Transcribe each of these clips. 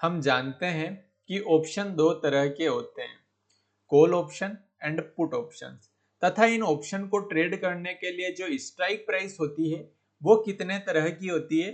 हम जानते हैं कि ऑप्शन दो तरह के होते हैं, call option and put options. तथा इन ऑप्शन को ट्रेड करने के लिए जो स्ट्राइक प्राइस होती है वो कितने तरह की होती है।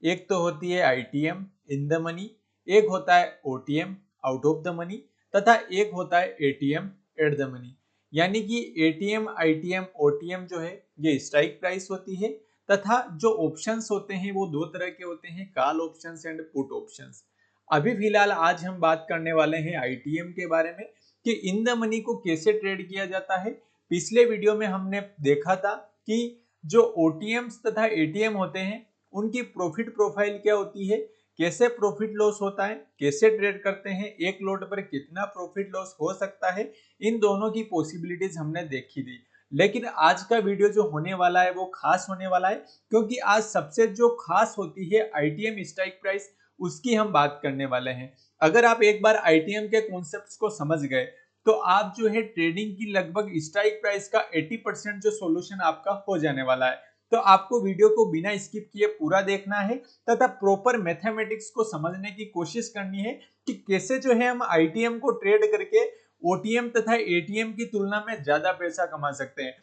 एक तो होती है आईटीएम इन द मनी, एक होता है OTM out of the money, तथा एक होता है एटीएम एट द मनी। यानी कि एटीएम आईटीएम ओटीएम जो है ये स्ट्राइक प्राइस होती है, तथा जो ऑप्शंस होते हैं वो दो तरह के होते हैं, call options and put options. अभी फिलहाल आज हम बात करने वाले हैं आईटीएम के बारे में कि इन द मनी को कैसे ट्रेड किया जाता है। पिछले वीडियो में हमने देखा था कि जो ओटीएम्स तथा एटीएम होते हैं उनकी प्रॉफिट प्रोफाइल क्या होती है, कैसे प्रॉफिट लॉस होता है, कैसे ट्रेड करते हैं, एक लोट पर कितना प्रॉफिट लॉस हो सकता है, इन दोनों की पॉसिबिलिटीज हमने देखी थी। लेकिन आज का वीडियो जो होने वाला है वो खास होने वाला है, क्योंकि आज सबसे जो खास होती है आईटीएम स्ट्राइक प्राइस, उसकी हम बात करने वाले हैं। अगर आप एक बार आईटीएम के कॉन्सेप्ट्स को समझ गए तो आप जो है ट्रेडिंग की लगभग स्ट्राइक प्राइस का 80% जो सॉल्यूशन आपका हो जाने वाला है। तो आपको वीडियो को बिना स्किप किए पूरा देखना है तथा प्रॉपर मैथमेटिक्स को समझने की कोशिश करनी है कि कैसे जो है हम आईटीएम को ट्रेड करके ओटीएम तथा एटीएम की तुलना में ज्यादा पैसा कमा सकते हैं।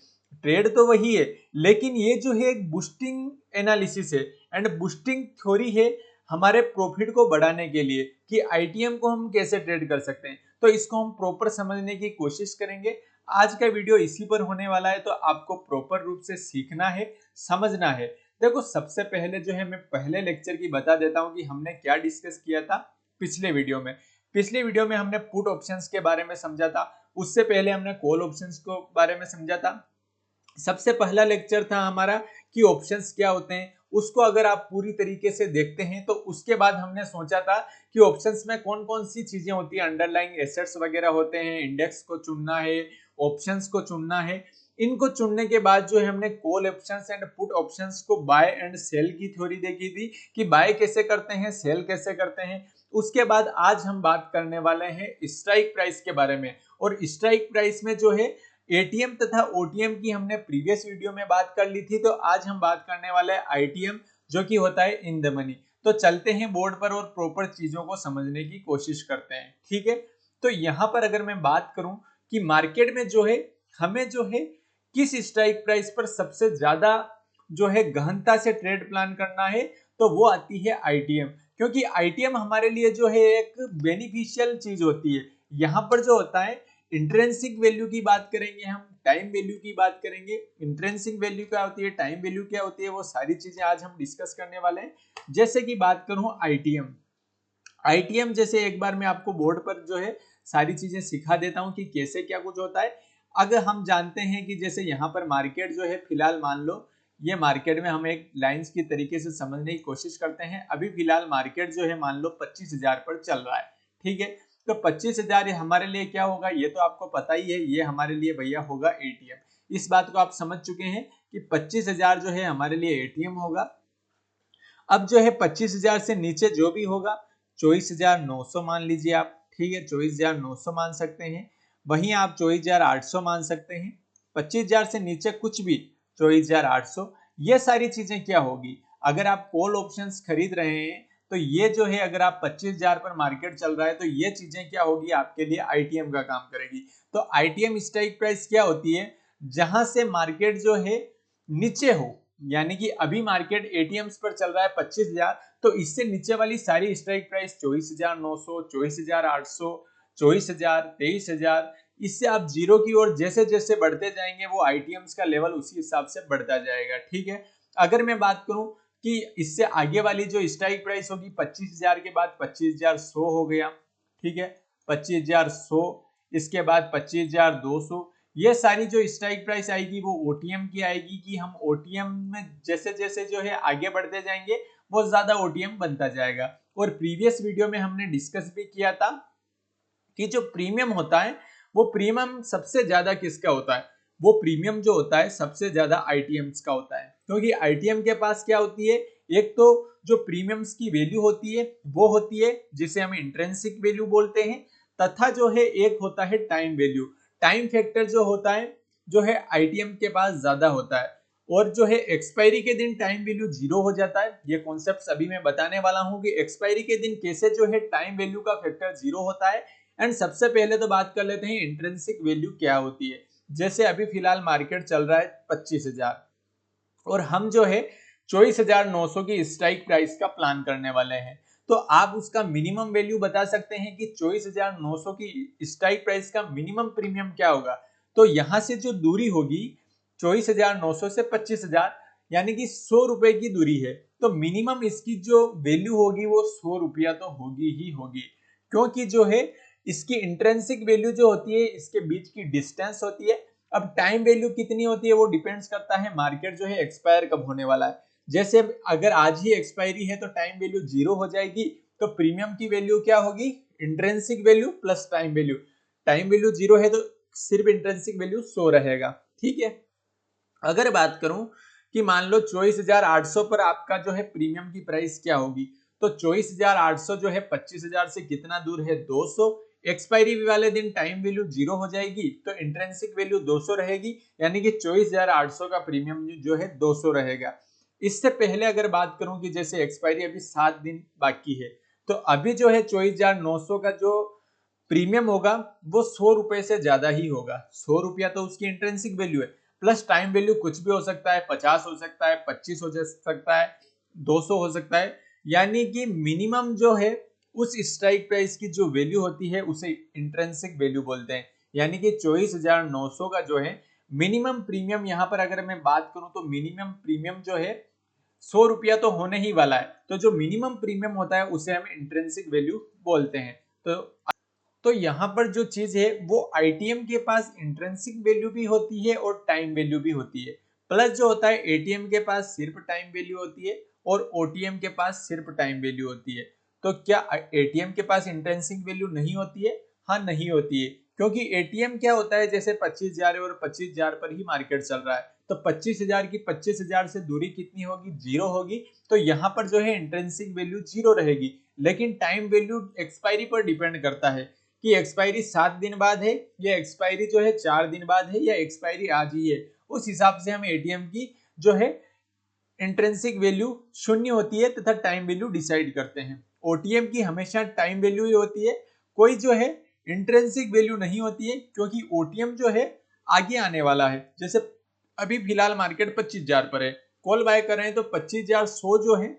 ट्रेड तो वही है, लेकिन ये जो है एक बूस्टिंग एनालिसिस है एंड बूस्टिंग थ्योरी है हमारे प्रॉफिट को बढ़ाने के लिए कि आईटीएम को हम कैसे ट्रेड कर सकते हैं। तो इसको हम प्रॉपर समझने की कोशिश करेंगे। आज का वीडियो इसी पर होने वाला है, तो आपको प्रॉपर रूप से सीखना है, समझना है। देखो, सबसे पहले जो है मैं पहले लेक्चर की बता देता हूं कि हमने क्या डिस्कस किया था पिछले वीडियो में। पिछले वीडियो में हमने पुट ऑप्शंस के बारे में समझा था, उससे पहले हमने कॉल ऑप्शंस को बारे में समझा था। सबसे पहला लेक्चर था हमारा कि ऑप्शंस क्या होते हैं, उसको अगर आप पूरी तरीके से देखते हैं तो उसके बाद हमने सोचा था कि ऑप्शंस में कौन कौन सी चीजें होती है, अंडरलाइंग एसेट्स वगैरह होते हैं, इंडेक्स को चुनना है, ऑप्शंस को चुनना है। इनको चुनने के बाद जो है हमने call options and put options को बाय एंड सेल की थ्योरी देखी थी कि बाय कैसे करते हैं, सेल कैसे करते हैं। उसके बाद आज हम बात करने वाले हैं स्ट्राइक प्राइस के बारे में। और स्ट्राइक प्राइस में जो है एटीएम तथा ओटीएम की हमने प्रीवियस वीडियो में बात कर ली थी, तो आज हम बात करने वाले हैं आईटीएम, जो कि होता है इन द मनी। तो चलते हैं बोर्ड पर और प्रॉपर चीजों को समझने की कोशिश करते हैं, ठीक है। तो यहाँ पर अगर मैं बात करूं कि मार्केट में जो है हमें जो है किस स्ट्राइक प्राइस पर सबसे ज्यादा जो है गहनता से ट्रेड प्लान करना है, तो वो आती है आईटीएम। क्योंकि आईटीएम हमारे लिए जो है एक बेनिफिशियल चीज होती है। यहाँ पर जो होता है इंट्रेंसिक वैल्यू की बात करेंगे, हम टाइम वैल्यू की बात करेंगे। इंट्रेंसिक वैल्यू क्या होती है, टाइम वैल्यू क्या होती है, वो सारी चीजें आज हम डिस्कस करने वाले हैं। जैसे कि बात करूं आईटीएम, आईटीएम जैसे एक बार मैं आपको बोर्ड पर जो है सारी चीजें सिखा देता हूं कि कैसे क्या कुछ होता है। अगर हम जानते हैं कि जैसे यहाँ पर मार्केट जो है फिलहाल मान लो ये मार्केट में हम एक लाइंस की तरीके से समझने की कोशिश करते हैं। अभी फिलहाल मार्केट जो है मान लो 25,000 पर चल रहा है, ठीक है। तो 25,000 हमारे लिए क्या होगा, ये तो आपको पता ही है, ये हमारे लिए भैया होगा एटीएम। इस बात को आप समझ चुके हैं कि 25,000 जो है हमारे लिए एटीएम होगा। अब जो है 25,000 से नीचे जो भी होगा 24,900 मान लीजिए आप, ठीक है, 24,900 मान सकते हैं। वहीं आप 24,800 मान सकते हैं। 25,000 से नीचे कुछ भी 24,800। ये सारी चीजें क्या होगी, अगर आप कॉल ऑप्शंस खरीद रहे हैं तो ये जो है अगर आप 25,000 पर मार्केट चल रहा है तो ये चीजें क्या होगी, आपके लिए आईटीएम का काम करेगी। तो आईटीएम स्ट्राइक प्राइस क्या होती है, जहां से मार्केट जो है नीचे हो, यानी कि अभी मार्केट एटीएम्स पर चल रहा है 25,000, तो इससे नीचे वाली सारी स्ट्राइक प्राइस 24,900, 24,800, 24,000, 23,000, इससे आप जीरो की ओर जैसे जैसे बढ़ते जाएंगे वो आईटीएम्स का लेवल उसी हिसाब से बढ़ता जाएगा, ठीक है। अगर मैं बात करूं कि इससे आगे वाली जो स्ट्राइक प्राइस होगी 25,000 के बाद 25,100 हो गया, ठीक है, 25,100, इसके बाद 25,200। ये सारी जो स्ट्राइक प्राइस आएगी वो ओटीएम की आएगी कि हम ओटीएम में जैसे जैसे जो है आगे बढ़ते जाएंगे वो ज्यादा ओटीएम बनता जाएगा। और प्रीवियस वीडियो में हमने डिस्कस भी किया था कि जो प्रीमियम होता है वो प्रीमियम सबसे ज्यादा किसका होता है, वो प्रीमियम जो होता है सबसे ज्यादा आईटीएम्स का होता है। क्योंकि आईटीएम के पास क्या होती है, एक तो जो प्रीमियम्स की वैल्यू होती है वो होती है जिसे हम इंट्रिंसिक वैल्यू बोलते हैं, तथा जो है एक होता है टाइम वैल्यू। टाइम फैक्टर जो होता है जो है आईटीएम के पास ज्यादा होता है। और जो है एक्सपायरी के दिन टाइम वैल्यू 0 हो जाता है। ये कॉन्सेप्ट अभी मैं बताने वाला हूँ कि एक्सपायरी के दिन कैसे जो है टाइम वैल्यू का फैक्टर 0 होता है। एंड सबसे पहले तो बात कर लेते हैं इंट्रिंसिक वैल्यू क्या होती है। जैसे अभी फिलहाल मार्केट चल रहा है 25,000 और हम जो है 24,900 की स्ट्राइक प्राइस का प्लान करने वाले हैं। तो आप उसका मिनिमम वैल्यू बता सकते हैं कि 24,900 की स्ट्राइक प्राइस का मिनिमम प्रीमियम क्या होगा। तो यहां से जो दूरी होगी 24,900 से 25,000 यानी कि 100 रुपए की दूरी है। तो मिनिमम इसकी जो वैल्यू होगी वो 100 रुपया तो होगी ही होगी, क्योंकि जो है इसकी इंट्रिंसिक वैल्यू जो होती है इसके बीच की डिस्टेंस होती है। अब टाइम वैल्यू कितनी होती है वो डिपेंड्स करता है मार्केट जो है एक्सपायर कब होने वाला है। जैसे अगर आज ही एक्सपायरी है तो टाइम वैल्यू 0 हो जाएगी, तो प्रीमियम की वैल्यू क्या होगी, intrinsic value plus time value. Time value 0 है तो सिर्फ इंट्रिंसिक वैल्यू 100 रहेगा। ठीक है, अगर बात करूं कि मान लो 24,800 पर आपका जो है प्रीमियम की प्राइस क्या होगी, तो 24,800 जो है 25,000 से कितना दूर है, 200। एक्सपायरी वाले दिन टाइम वैल्यू 0 हो जाएगी तो इंट्रिंसिक वैल्यू 200 रहेगी, यानी कि 24,800 का प्रीमियम जो है 200 रहेगा। इससे पहले अगर बात करूं कि जैसे एक्सपायरी अभी 7 दिन बाकी है, तो अभी जो है 24,900 का जो प्रीमियम होगा वो 100 रुपए से ज्यादा ही होगा। 100 रुपया तो उसकी इंट्रिंसिक वैल्यू है, प्लस टाइम वैल्यू कुछ भी हो सकता है, 50 हो सकता है, 25 हो सकता है, 200 हो सकता है। यानी कि मिनिमम जो है उस स्ट्राइक प्राइस की जो वैल्यू होती है उसे इंट्रिंसिक वैल्यू बोलते हैं। यानी कि 24,900 का जो है मिनिमम प्रीमियम, यहाँ पर अगर मैं बात करूं तो मिनिमम प्रीमियम जो है 100 रुपया तो होने ही वाला है। तो जो मिनिमम प्रीमियम होता है उसे हम इंट्रिंसिक वैल्यू बोलते हैं। तो यहाँ पर जो चीज है वो आईटीएम के पास इंट्रिंसिक वैल्यू भी होती है और टाइम वैल्यू भी होती है। प्लस जो होता है एटीएम के पास सिर्फ टाइम वैल्यू होती है और ओटीएम के पास सिर्फ टाइम वैल्यू होती है। तो क्या एटीएम के पास इंट्रिंसिक वैल्यू नहीं होती है? हाँ, नहीं होती है, क्योंकि एटीएम क्या होता है, जैसे 25,000 और 25,000 पर ही मार्केट चल रहा है, तो 25,000 की 25,000 से दूरी कितनी होगी, 0 होगी। तो यहाँ पर जो है इंट्रिंसिक वैल्यू 0 रहेगी। लेकिन टाइम वैल्यू एक्सपायरी पर डिपेंड करता है कि एक्सपायरी 7 दिन बाद है या एक्सपायरी जो है 4 दिन बाद है या एक्सपायरी आज ही है। उस हिसाब से हम एटीएम की जो है इंट्रिंसिक वैल्यू शून्य होती है तथा टाइम वैल्यू डिसाइड करते हैं। ओटीएम की हमेशा टाइम वैल्यू ही होती है, कोई जो है इंट्रिंसिक वैल्यू नहीं होती है, क्योंकि ओटीएम जो है आगे आने वाला है। जैसे अभी फिलहाल मार्केट 25,000 पर है, कॉल बाय कर रहे हैं तो 25,100 जो है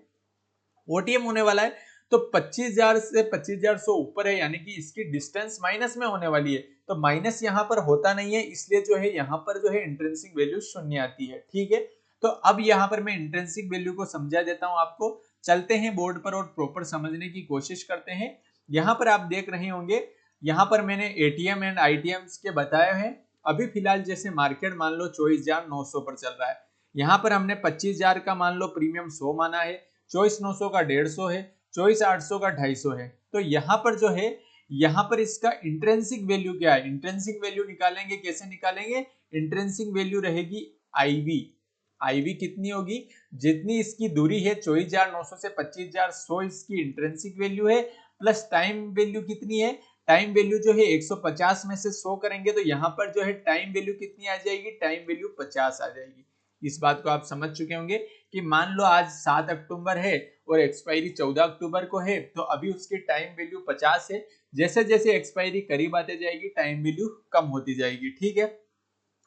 ओटीएम होने वाला है। तो 25,000 से 25,100 ऊपर है, यानी कि इसकी डिस्टेंस माइनस में होने वाली है। तो माइनस यहाँ पर होता नहीं है, इसलिए जो है यहाँ पर जो है इंट्रिंसिक वैल्यू शून्य आती है। ठीक है, तो अब यहाँ पर मैं इंट्रिंसिक वैल्यू को समझा देता हूँ आपको। चलते हैं बोर्ड पर और प्रॉपर समझने की कोशिश करते हैं। यहाँ पर आप देख रहे होंगे, यहाँ पर मैंने एटीएम एंड आईटीएम के बताए हैं। अभी फिलहाल जैसे मार्केट मान लो 24,900 पर चल रहा है, यहाँ पर हमने 25,000 का मान लो प्रीमियम 100 माना है, 24,900 का 150 है, 24,800 का 250 है। तो यहाँ पर जो है, यहाँ पर इसका इंट्रिंसिक वैल्यू क्या है, इंट्रिंसिक वैल्यू निकालेंगे, कैसे निकालेंगे, इंट्रिंसिक वैल्यू रहेगी आईवी। आईवी कितनी होगी, जितनी इसकी दूरी है 24,900 से 25,100 इसकी इंट्रिंसिक वैल्यू है, प्लस टाइम वैल्यू कितनी है, टाइम वैल्यू जो है 150 में से 100 करेंगे तो यहाँ पर जो है टाइम वैल्यू कितनी आ जाएगी, टाइम वैल्यू 50 आ जाएगी। इस बात को आप समझ चुके होंगे कि मान लो आज 7 अक्टूबर है और एक्सपायरी 14 अक्टूबर को है, तो अभी उसकी टाइम वैल्यू 50 है। जैसे जैसे एक्सपायरी करीब आते जाएगी टाइम वैल्यू कम होती जाएगी। ठीक है,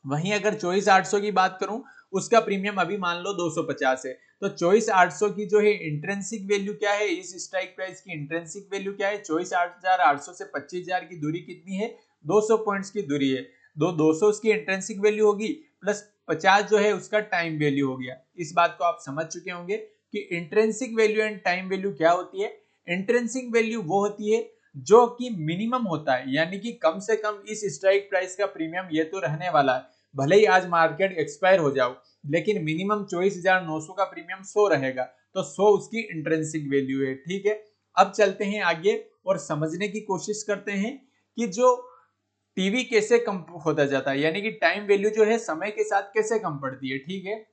वहीं अगर 24,800 की बात करूं, उसका प्रीमियम अभी मान लो 250 है। तो 24,800 की जो है इंट्रिंसिक वैल्यू क्या है, इस स्ट्राइक प्राइस की इंट्रिंसिक वैल्यू क्या है, 24,800 से 25,000 की दूरी कितनी है, 200 पॉइंट्स की दूरी है। 200 उसकी इंट्रिंसिक वैल्यू होगी, प्लस 50 जो है उसका टाइम वैल्यू हो गया। इस बात को आप समझ चुके होंगे कि intrinsic value and time value क्या होती है। इंट्रिंसिक वैल्यू वो होती है जो कि मिनिमम होता है, यानी कि कम से कम इस स्ट्राइक प्राइस का प्रीमियम ये तो रहने वाला है, भले ही आज मार्केट एक्सपायर हो जाओ, लेकिन मिनिमम 24,900 का प्रीमियम 100 रहेगा, तो 100 उसकी इंट्रिंसिक वैल्यू है। ठीक है, अब चलते हैं आगे और समझने की कोशिश करते हैं कि जो टीवी कैसे कम होता जाता है, यानी कि टाइम वैल्यू जो है समय के साथ कैसे कम पड़ती है। ठीक है,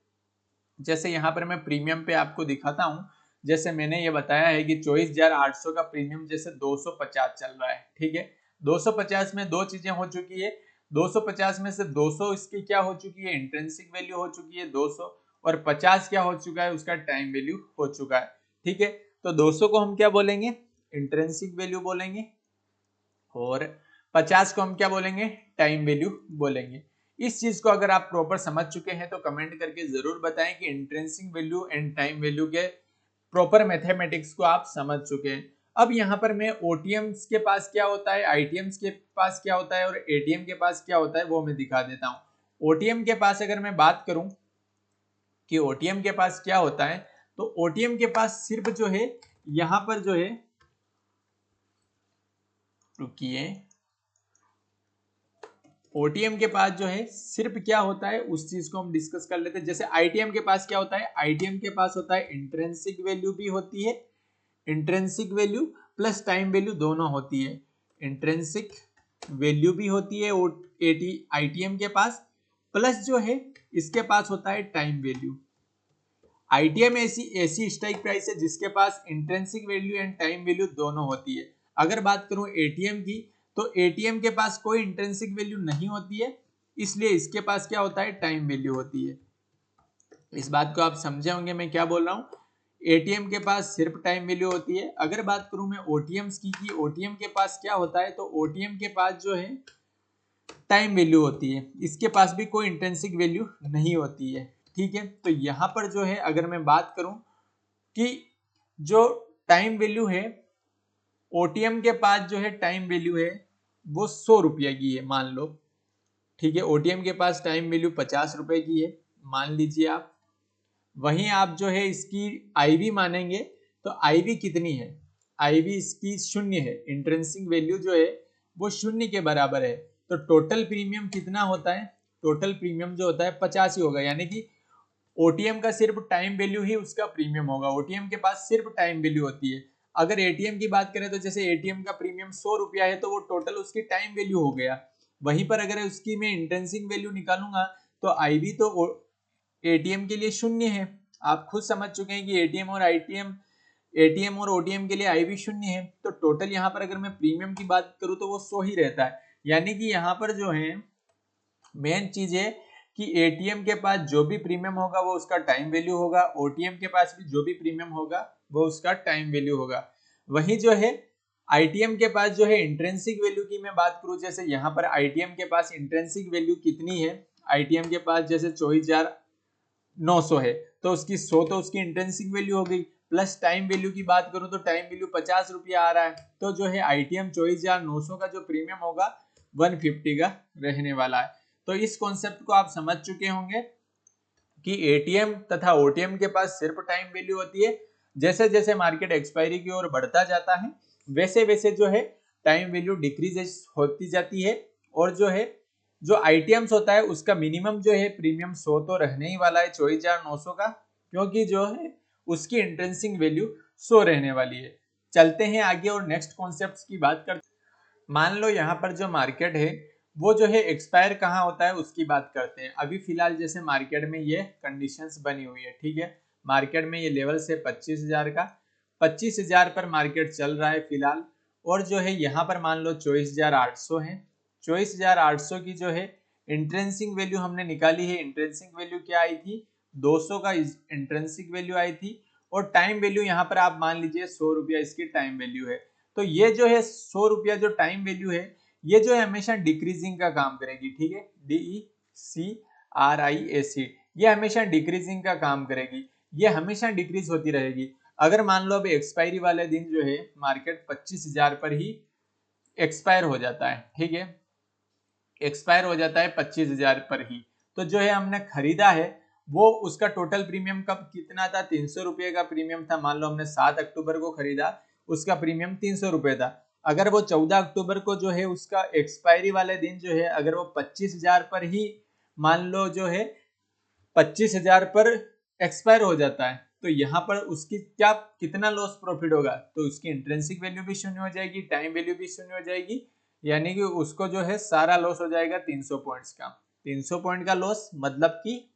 जैसे यहाँ पर मैं प्रीमियम पे आपको दिखाता हूँ। जैसे मैंने ये बताया है कि 24,800 का प्रीमियम जैसे 250 चल रहा है। ठीक है, 250 में दो चीजें हो चुकी है, 250 में से 200 इसकी क्या हो चुकी है, इंट्रिंसिक वैल्यू हो चुकी है 200, और 50 क्या हो चुका है, उसका टाइम वैल्यू हो चुका है। ठीक है, तो 200 को हम क्या बोलेंगे, इंट्रिंसिक वैल्यू बोलेंगे, और 50 को हम क्या बोलेंगे, टाइम वैल्यू बोलेंगे। इस चीज को अगर आप प्रॉपर समझ चुके हैं तो कमेंट करके जरूर बताएं कि intrinsic value and time value के प्रॉपर मैथमेटिक्स को आप समझ चुके हैं। अब यहाँ पर मैं ओटीएम्स के पास क्या होता है, आईटीएम्स के पास क्या होता है और एटीएम के पास क्या होता है वो मैं दिखा देता हूँ। ओटीएम के पास अगर मैं बात करूं कि ओटीएम के पास क्या होता है, तो ओटीएम के पास सिर्फ जो है यहाँ पर जो है, रुकिए, ओटीएम के पास जो है सिर्फ क्या होता है उस चीज को हम डिस्कस कर लेते हैं। जैसे आईटीएम के पास क्या होता है, आईटीएम के पास होता है इंट्रिंसिक वैल्यू भी होती है, intrinsic value plus time value दोनों होती है। इंट्रिंसिक वैल्यू भी होती है आईटीएम के पास, प्लस जो है इसके पास होता है टाइम वैल्यू। आईटीएम ऐसी ऐसी स्ट्राइक प्राइस है जिसके पास intrinsic value and time value दोनों होती है। अगर बात करूं एटीएम की, तो एटीएम के पास कोई इंट्रिंसिक वैल्यू नहीं होती है, इसलिए इसके पास क्या होता है, टाइम वैल्यू होती है। इस बात को आप समझे होंगे मैं क्या बोल रहा हूँ। एटीएम के पास सिर्फ टाइम वैल्यू होती है। अगर बात करूं मैं ओटीएम्स की, ओटीएम के पास क्या होता है, तो ओटीएम के पास जो है टाइम वैल्यू होती है, इसके पास भी कोई इंट्रिंसिक वैल्यू नहीं होती है। ठीक है, तो यहाँ पर जो है अगर मैं बात करूं कि जो टाइम वैल्यू है, ओटीएम के पास जो है टाइम वैल्यू है वो 100 रुपये की है मान लो। ठीक है, ओटीएम के पास टाइम वैल्यू 50 रुपए की है मान लीजिए आप। वहीं आप जो है इसकी आईवी मानेंगे, तो आईवी कितनी है, आईवी इसकी 0 है, इंट्रिंसिक वैल्यू जो है वो 0 के बराबर है। तो टोटल प्रीमियम कितना होता है, टोटल प्रीमियम जो होता है 50 ही होगा, यानी कि ओटीएम का सिर्फ टाइम वैल्यू ही उसका प्रीमियम होगा। ओटीएम के पास सिर्फ टाइम वैल्यू होती है। अगर एटीएम की बात करें तो जैसे एटीएम का प्रीमियम 100 रुपया है, तो वो टोटल उसकी टाइम वैल्यू हो गया। वहीं पर अगर उसकी मैं इंट्रिंसिक वैल्यू निकालूंगा तो आईवी तो एटीएम के लिए 0 है। आप खुद समझ चुके हैं कि एटीएम और ओटीएम के लिए आईवी 0 है। तो टोटल यहाँ पर अगर मैं प्रीमियम की बात करूँ तो वो 100 ही रहता है। यानी कि यहाँ पर जो है मेन चीज है कि एटीएम के पास जो भी प्रीमियम होगा वो उसका टाइम वैल्यू होगा, ओटीएम के पास भी जो भी प्रीमियम होगा वो उसका टाइम वैल्यू होगा। वही जो है आईटीएम के पास जो है इंट्रिंसिक वैल्यू की मैं बात करूं, जैसे यहाँ पर आईटीएम के पास इंट्रिंसिक वैल्यू कितनी है, आईटीएम के पास जैसे 24,900 है, तो उसकी 100 तो उसकी इंट्रिंसिक वैल्यू हो गई, प्लस टाइम वैल्यू की बात करूं तो टाइम वैल्यू 50 रुपया आ रहा है। तो जो है आईटीएम 24,900 का जो प्रीमियम होगा 150 का रहने वाला है। तो इस कॉन्सेप्ट को आप समझ चुके होंगे कि एटीएम तथा ओटीएम के पास सिर्फ टाइम वैल्यू होती है। जैसे जैसे मार्केट एक्सपायरी की ओर बढ़ता जाता है वैसे वैसे जो है टाइम वैल्यू डिक्रीज होती जाती है। और जो है जो आईटीएम्स होता है उसका मिनिमम जो है प्रीमियम 100 तो रहने ही वाला है 24,900 का, क्योंकि जो है उसकी इंट्रिंसिक वैल्यू 100 रहने वाली है। चलते हैं आगे और नेक्स्ट कॉन्सेप्ट की बात करते हैं। मान लो यहाँ पर जो मार्केट है वो जो है एक्सपायर कहाँ होता है उसकी बात करते हैं। अभी फिलहाल जैसे मार्केट में ये कंडीशंस बनी हुई है, ठीक है, मार्केट में ये लेवल से 25,000 का, 25,000 पर मार्केट चल रहा है फिलहाल। और जो है यहाँ पर मान लो 24,800 है, 24,800 की जो है इंट्रिंसिक वैल्यू हमने निकाली है। इंट्रिंसिक वैल्यू क्या आई थी, 200 का इंट्रिंसिक वैल्यू आई थी, और टाइम वैल्यू यहाँ पर आप मान लीजिए 100 रुपया इसकी टाइम वैल्यू है। तो ये जो है 100 रुपया जो टाइम वैल्यू है ये जो है हमेशा डिक्रीजिंग का काम करेगी। ठीक है, DECRIAC, ये हमेशा डिक्रीजिंग का काम करेगी, ये हमेशा डिक्रीज होती रहेगी। अगर मान लो अभी एक्सपायरी वाले दिन जो है मार्केट 25,000 पर ही एक्सपायर हो जाता है, ठीक है, एक्सपायर हो जाता है 25,000 पर ही, तो जो है हमने खरीदा है वो उसका टोटल प्रीमियम कब कितना था, 300 रुपये का प्रीमियम था। मान लो हमने 7 अक्टूबर को खरीदा, उसका प्रीमियम 300 रुपये था। अगर वो 14 अक्टूबर को जो है उसका एक्सपायरी वाले दिन जो है अगर वो 25,000 पर ही मान लो जो है 25,000 पर एक्सपायर हो जाता है, तो यहाँ पर उसकी क्या कितना लॉस प्रॉफिट होगा, तो उसकी इंट्रिंसिक वैल्यू भी 0 हो जाएगी, टाइम वैल्यू भी 0 हो जाएगी, यानी कि उसको जो है सारा लॉस हो जाएगा 300 पॉइंट्स का। 300 पॉइंट का लॉस मतलब कि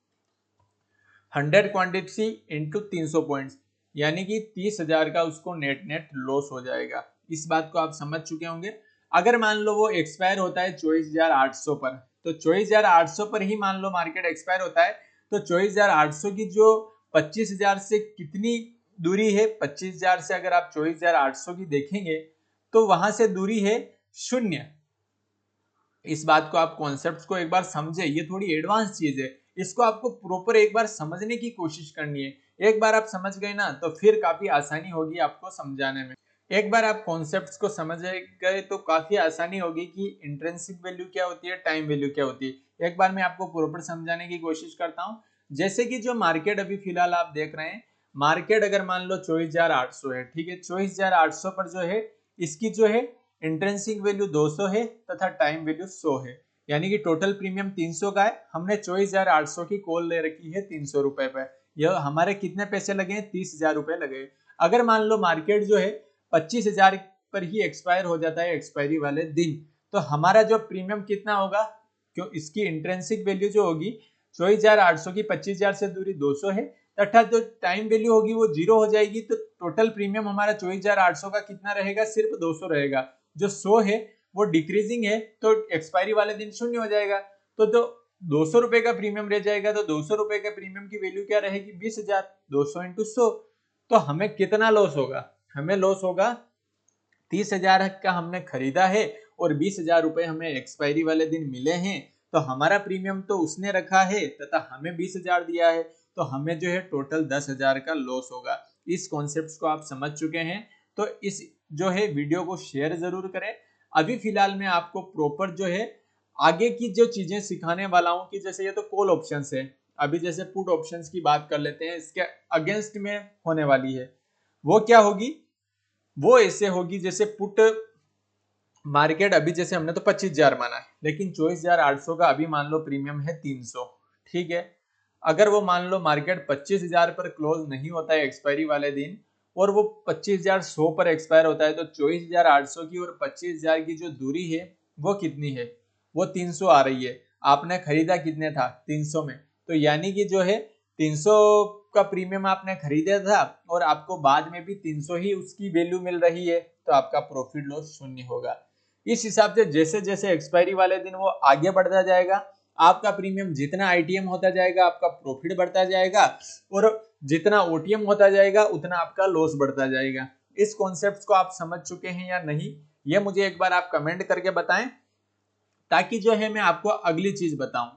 100 क्वांटिटी इंटू 300 पॉइंट्स, यानी कि 30,000 का उसको नेट नेट लॉस हो जाएगा। इस बात को आप समझ चुके होंगे। अगर मान लो वो एक्सपायर होता है 24,800 पर, तो 24,800 पर ही मान लो मार्केट एक्सपायर होता है, तो 24,800 की जो 25,000 से कितनी दूरी है, 25,000 से अगर आप 24,800 की देखेंगे तो वहां से दूरी है 0। इस बात को आप कॉन्सेप्ट को एक बार समझे, ये थोड़ी एडवांस चीज है, इसको आपको प्रॉपर एक बार समझने की कोशिश करनी है। एक बार आप समझ गए ना तो फिर काफी आसानी होगी आपको समझाने में। एक बार आप कॉन्सेप्ट्स को समझ गए तो काफी आसानी होगी कि इंट्रिंसिक वैल्यू क्या होती है, टाइम वैल्यू क्या होती है। एक बार मैं आपको प्रॉपर समझाने की कोशिश करता हूँ। जैसे कि जो मार्केट अभी फिलहाल आप देख रहे हैं, मार्केट अगर मान लो 24,800 है, ठीक है, 24,800 पर जो है इसकी जो है इंट्रिंसिक वैल्यू 200 है तथा टाइम वैल्यू 100 है, यानी कि टोटल प्रीमियम 300 का है। हमने 24,800 की कॉल ले रखी है 300 रुपए पे। यह हमारे कितने पैसे लगे हैं, 30,000 रुपए लगे। अगर मान लो मार्केट जो है 25,000 पर ही एक्सपायर हो जाता है एक्सपायरी वाले दिन, तो हमारा जो प्रीमियम कितना होगा, क्यों इसकी इंट्रिंसिक वैल्यू जो होगी 24,800 की 25,000 से दूरी 200 है तथा जो टाइम वैल्यू होगी वो 0 हो जाएगी। तो टोटल प्रीमियम हमारा 24,800 का कितना रहेगा, सिर्फ 200 रहेगा। जो 100 है वो डिक्रीजिंग है तो एक्सपायरी वाले दिन 0 हो जाएगा। तो 200 रुपए का प्रीमियम रह जाएगा। तो 200 रुपए के प्रीमियम की वैल्यू क्या रहेगी, 20,000। 200 इंटू 100, तो हमें कितना लॉस होगा, हमें लॉस होगा 30,000 का हमने खरीदा है और 20,000 रुपए हमें एक्सपायरी वाले दिन मिले हैं। तो हमारा प्रीमियम तो उसने रखा है तथा हमें 20,000 दिया है, तो हमें जो है टोटल 10,000 का लॉस होगा। इस कॉन्सेप्ट को आप समझ चुके हैं तो इस जो है वीडियो को शेयर जरूर करें। अभी फिलहाल मैं आपको प्रॉपर जो है आगे की जो चीजें सिखाने वाला हूं, कि जैसे ये तो कॉल ऑप्शंस है, अभी जैसे पुट ऑप्शंस की बात कर लेते हैं, इसके अगेंस्ट में होने वाली है। वो क्या होगी, वो ऐसे होगी जैसे पुट मार्केट अभी जैसे हमने तो 25,000 माना है, लेकिन 24,800 का अभी मान लो प्रीमियम है 300, ठीक है। अगर वो मान लो मार्केट 25,000 पर क्लोज नहीं होता है एक्सपायरी वाले दिन और वो 25,100 पर एक्सपायर होता है, तो 24,800 की और 25,000 की जो दूरी है वो कितनी है, वो 300 आ रही है। आपने खरीदा कितने था, 300 में, तो यानी कि जो है 300 का प्रीमियम आपने खरीदा था और आपको बाद में भी 300 ही उसकी वैल्यू मिल रही है, तो आपका प्रॉफिट लॉस 0 होगा। इस हिसाब से जैसे जैसे एक्सपायरी वाले दिन वो आगे बढ़ता जाएगा, आपका प्रीमियम जितना आईटीएम होता जाएगा आपका प्रॉफिट बढ़ता जाएगा, और जितना ओटीएम होता जाएगा उतना आपका लॉस बढ़ता जाएगा। इस कॉन्सेप्ट को आप समझ चुके हैं या नहीं, ये मुझे एक बार आप कमेंट करके बताएं, ताकि जो है मैं आपको अगली चीज बताऊं।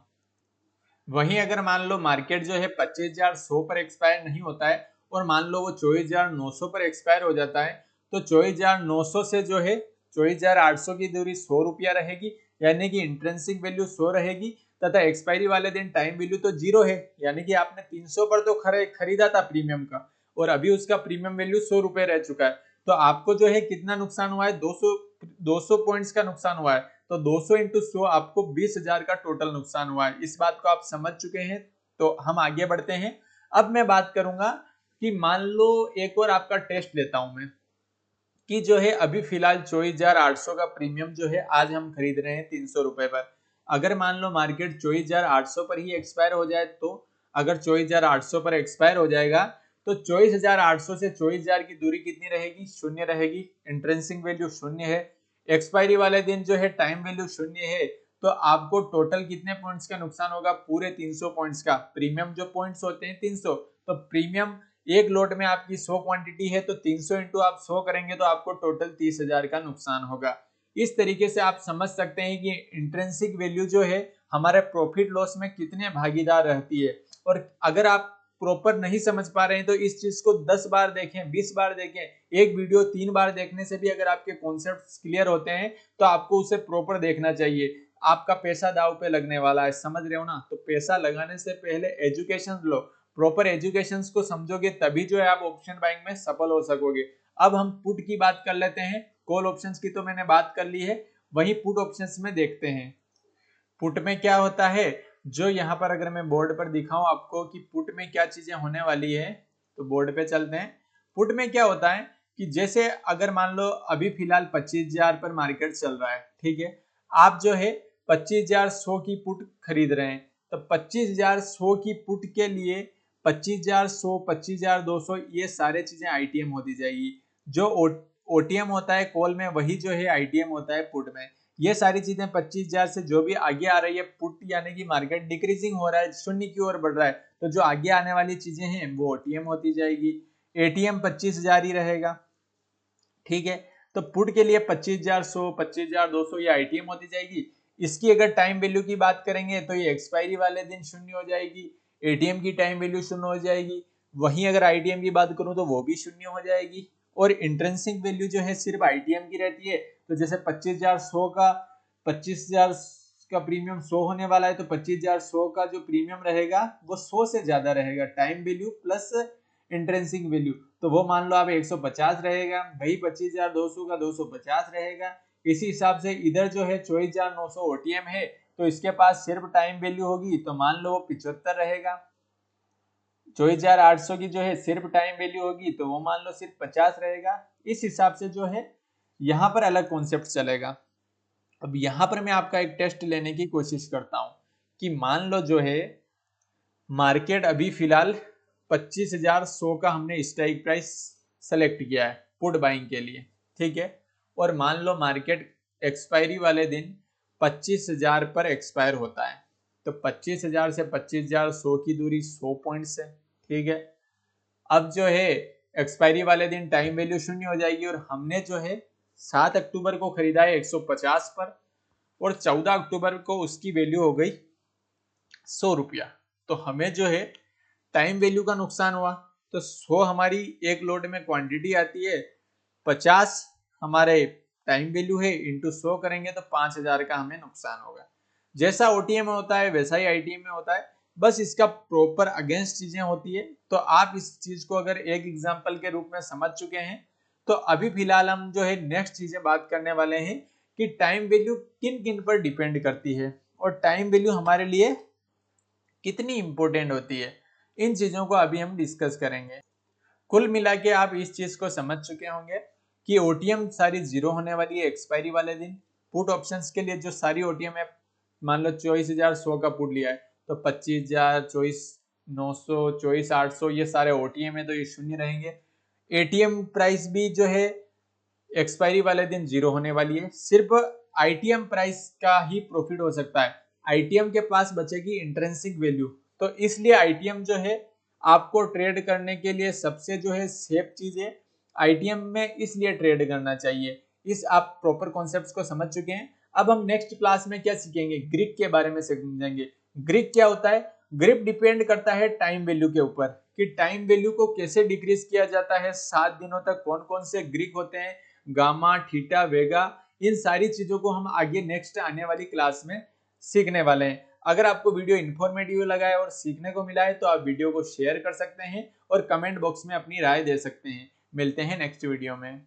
वहीं अगर मान लो मार्केट जो है 25,100 पर एक्सपायर नहीं होता है और मान लो वो 24,900 पर एक्सपायर हो जाता है, तो 24,900 से जो है 24,800 की दूरी 100 रुपया रहेगी, यानी कि इंट्रिंसिक वैल्यू 100 रहेगी तथा एक्सपायरी वाले दिन टाइम वैल्यू तो 0 है, यानी कि आपने 300 पर तो खरीदा था प्रीमियम का और अभी उसका प्रीमियम वैल्यू 100 रुपए रह चुका है। तो आपको जो है कितना नुकसान हुआ है, 200 पॉइंट्स का नुकसान हुआ है। तो 200 इंटू 100 आपको 20,000 का टोटल नुकसान हुआ है। इस बात को आप समझ चुके हैं, तो हम आगे बढ़ते हैं। अब मैं बात करूंगा कि मान लो एक और आपका टेस्ट लेता हूं मैं, कि जो है अभी फिलहाल 24,800 का प्रीमियम जो है आज हम खरीद रहे हैं 300 रुपए पर। अगर मान लो मार्केट 24,800 पर ही एक्सपायर हो जाए, तो अगर 24,800 पर एक्सपायर हो जाएगा तो 24,800 से 24,000 की दूरी कितनी रहेगी, 0 रहेगी। इंट्रिंसिक वैल्यू 0 है, एक्सपायरी वाले दिन जो है टाइम वैल्यू 0 है, तो आपको टोटल कितने पॉइंट्स का नुकसान होगा, पूरे 300 पॉइंट्स का। प्रीमियम जो पॉइंट्स होते हैं 300, तो प्रीमियम एक लोट में आपकी 100 क्वांटिटी है, तो 300 इंटू आप 100 करेंगे तो आपको टोटल 30,000 का नुकसान होगा। इस तरीके से आप समझ सकते हैं कि इंट्रिंसिक वैल्यू जो है हमारे प्रॉफिट लॉस में कितने भागीदार रहती है। और अगर आप प्रॉपर नहीं समझ पा रहे हैं तो इस चीज को 10 बार देखें, 20 बार देखें, एक वीडियो 3 बार देखने से भी अगर आपके कॉन्सेप्ट्स क्लियर होते हैं तो आपको उसे प्रॉपर देखना चाहिए। आपका पैसा दाव पे लगने वाला है, समझ रहे हो ना, तो पैसा लगाने से पहले एजुकेशन लो, प्रॉपर एजुकेशन को समझोगे तभी जो है आप ऑप्शन बाइंग में सफल हो सकोगे। अब हम पुट की बात कर लेते हैं। कॉल ऑप्शंस की तो मैंने बात कर ली है, वही पुट ऑप्शंस में देखते हैं। पुट में क्या होता है, जो यहाँ पर अगर मैं बोर्ड पर दिखाऊं आपको कि पुट में क्या चीजें होने वाली है, तो बोर्ड पे चलते हैं। पुट में क्या होता है कि जैसे अगर मान लो अभी फिलहाल 25,000 पर मार्केट चल रहा है, ठीक है, आप जो है 25,100 की पुट खरीद रहे हैं, तो 25,100 की पुट के लिए 25,100, 25,200 ये सारे चीजें आईटीएम होती जाएगी। जो ओटीएम होता है कॉल में, वही जो है आईटीएम होता है पुट में। ये सारी चीजें 25,000 से जो भी आगे आ रही है पुट, यानी कि मार्केट डिक्रीजिंग हो रहा है, 0 की ओर बढ़ रहा है, तो जो आगे आने वाली चीजें हैं वो ओटीएम होती जाएगी। एटीएम 25,000 ही रहेगा, ठीक है। तो पुट के लिए 25,100, 25,200 ये आईटीएम होती जाएगी। इसकी अगर टाइम वैल्यू की बात करेंगे तो ये एक्सपायरी वाले दिन शून्य हो जाएगी, एटीएम की टाइम वैल्यू शून्य हो जाएगी। वहीं अगर आईटीएम की बात करूं तो वो भी शून्य हो जाएगी। और इंट्रिंसिक वैल्यू जो है सिर्फ आईटीएम की रहती है। तो जैसे 25,000 का प्रीमियम 100 होने वाला है, तो 25,100 का जो प्रीमियम रहेगा वो 100 से ज्यादा रहेगा, time value plus intrinsic value. तो वो मान लो आप 150 रहेगा, वही 25,200 का 250 रहेगा। इसी हिसाब से इधर जो है 24,900 ओटीएम है, तो इसके पास सिर्फ टाइम वैल्यू होगी तो मान लो वो 75 रहेगा। 24,800 की जो है सिर्फ टाइम वैल्यू होगी तो वो मान लो सिर्फ 50 रहेगा। इस हिसाब से जो है यहाँ पर अलग कॉन्सेप्ट चलेगा। अब यहाँ पर मैं आपका एक टेस्ट लेने की कोशिश करता हूँ कि मान लो जो है मार्केट अभी फिलहाल 25,100 का हमने स्ट्राइक प्राइस सेलेक्ट किया है पुट बाइंग के लिए, ठीक है। और मान लो मार्केट एक्सपायरी वाले दिन 25,000 पर एक्सपायर होता है, तो 25,000 से 25,100 की दूरी 100 पॉइंट्स है, ठीक है। अब जो है एक्सपायरी वाले दिन टाइम वैल्यू शून्य हो जाएगी और हमने जो है 7 अक्टूबर को खरीदा है 150 पर और 14 अक्टूबर को उसकी वैल्यू हो गई 100 रुपया। तो हमें जो है टाइम वैल्यू का नुकसान हुआ। तो 100 हमारी एक लोड में क्वांटिटी आती है, 50 हमारे टाइम वैल्यू है, इंटू 100 करेंगे तो 5,000 का हमें नुकसान होगा। जैसा ओटीएम में होता है वैसा ही आईटीएम में होता है, बस इसका प्रॉपर अगेंस्ट चीजें होती है। तो आप इस चीज को अगर एक एग्जांपल के रूप में समझ चुके हैं, तो अभी फिलहाल हम जो है नेक्स्ट चीजें बात करने वाले हैं कि टाइम वैल्यू किन किन पर डिपेंड करती है और टाइम वैल्यू हमारे लिए कितनी इंपॉर्टेंट होती है। इन चीजों को अभी हम डिस्कस करेंगे। कुल मिला के आप इस चीज को समझ चुके होंगे कि ओटीएम सारी जीरो होने वाली है एक्सपायरी वाले दिन। पुट ऑप्शंस के लिए जो सारी ओटीएम है, मान लो 24,100 का पुट लिया है तो 25,000, 24,900, 24,800 ये सारे ओटीएम है तो ये शून्य रहेंगे। एटीएम प्राइस भी जो है एक्सपायरी वाले दिन जीरो होने वाली है, सिर्फ आईटीएम प्राइस का ही प्रॉफिट हो सकता है। आईटीएम के पास बचेगी इंट्रिंसिक वैल्यू, तो इसलिए आईटीएम जो है आपको ट्रेड करने के लिए सबसे जो है सेफ चीज है। आईटीएम में इसलिए ट्रेड करना चाहिए। इस आप प्रॉपर कॉन्सेप्ट्स को समझ चुके हैं। अब हम नेक्स्ट क्लास में क्या सीखेंगे, ग्रिक के बारे में समझेंगे। ग्रिक क्या होता है? ग्रिप डिपेंड करता है टाइम वैल्यू के ऊपर कि टाइम वैल्यू को कैसे डिक्रीज किया जाता है। 7 दिनों तक कौन कौन से ग्रिक होते हैं, गामा, थीटा, वेगा, इन सारी चीजों को हम आगे नेक्स्ट आने वाली क्लास में सीखने वाले हैं। अगर आपको वीडियो इन्फॉर्मेटिव लगा है और सीखने को मिला है तो आप वीडियो को शेयर कर सकते हैं और कमेंट बॉक्स में अपनी राय दे सकते हैं। मिलते हैं नेक्स्ट वीडियो में।